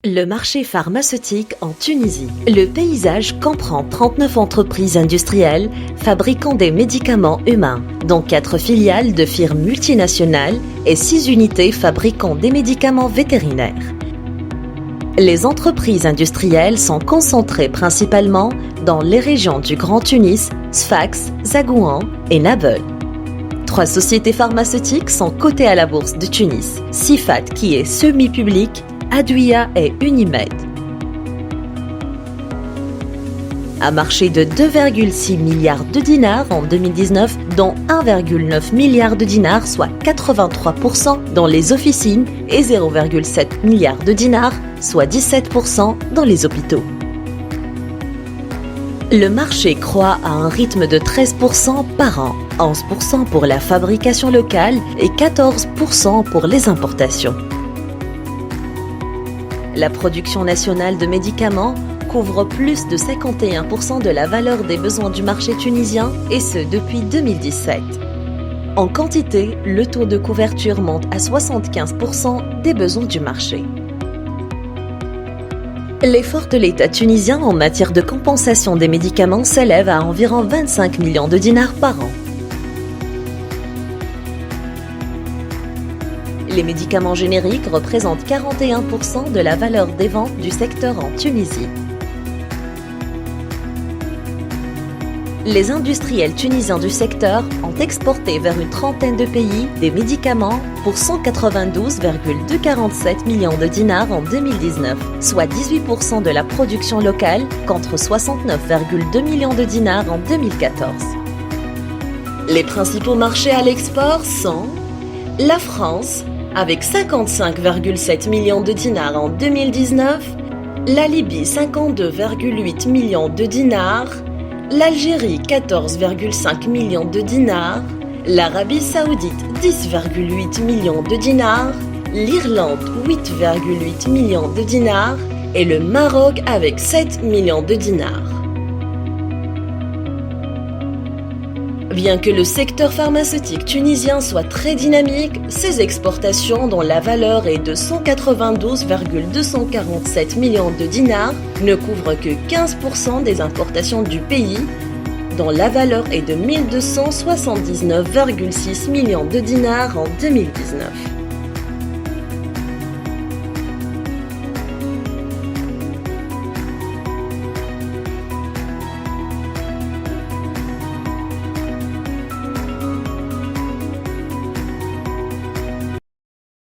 Le marché pharmaceutique en Tunisie. Le paysage comprend 39 entreprises industrielles fabriquant des médicaments humains, dont 4 filiales de firmes multinationales et 6 unités fabriquant des médicaments vétérinaires. Les entreprises industrielles sont concentrées principalement dans les régions du Grand Tunis, Sfax, Zagouan et Nabeul. 3 sociétés pharmaceutiques sont cotées à la bourse de Tunis, Sifat qui est semi-publique, Adouia et Unimed. Un marché de 2,6 milliards de dinars en 2019, dont 1,9 milliard de dinars, soit 83% dans les officines, et 0,7 milliard de dinars, soit 17% dans les hôpitaux. Le marché croît à un rythme de 13% par an, 11% pour la fabrication locale et 14% pour les importations. La production nationale de médicaments couvre plus de 51% de la valeur des besoins du marché tunisien, et ce depuis 2017. En quantité, le taux de couverture monte à 75% des besoins du marché. L'effort de l'État tunisien en matière de compensation des médicaments s'élève à environ 25 millions de dinars par an. Les médicaments génériques représentent 41% de la valeur des ventes du secteur en Tunisie. Les industriels tunisiens du secteur ont exporté vers une trentaine de pays des médicaments pour 192,247 millions de dinars en 2019, soit 18% de la production locale contre 69,2 millions de dinars en 2014. Les principaux marchés à l'export sont la France, avec 55,7 millions de dinars en 2019, la Libye 52,8 millions de dinars, l'Algérie 14,5 millions de dinars, l'Arabie Saoudite 10,8 millions de dinars, l'Irlande 8,8 millions de dinars et le Maroc avec 7 millions de dinars. Bien que le secteur pharmaceutique tunisien soit très dynamique, ses exportations, dont la valeur est de 192,247 millions de dinars, ne couvrent que 15% des importations du pays, dont la valeur est de 1279,6 millions de dinars en 2019.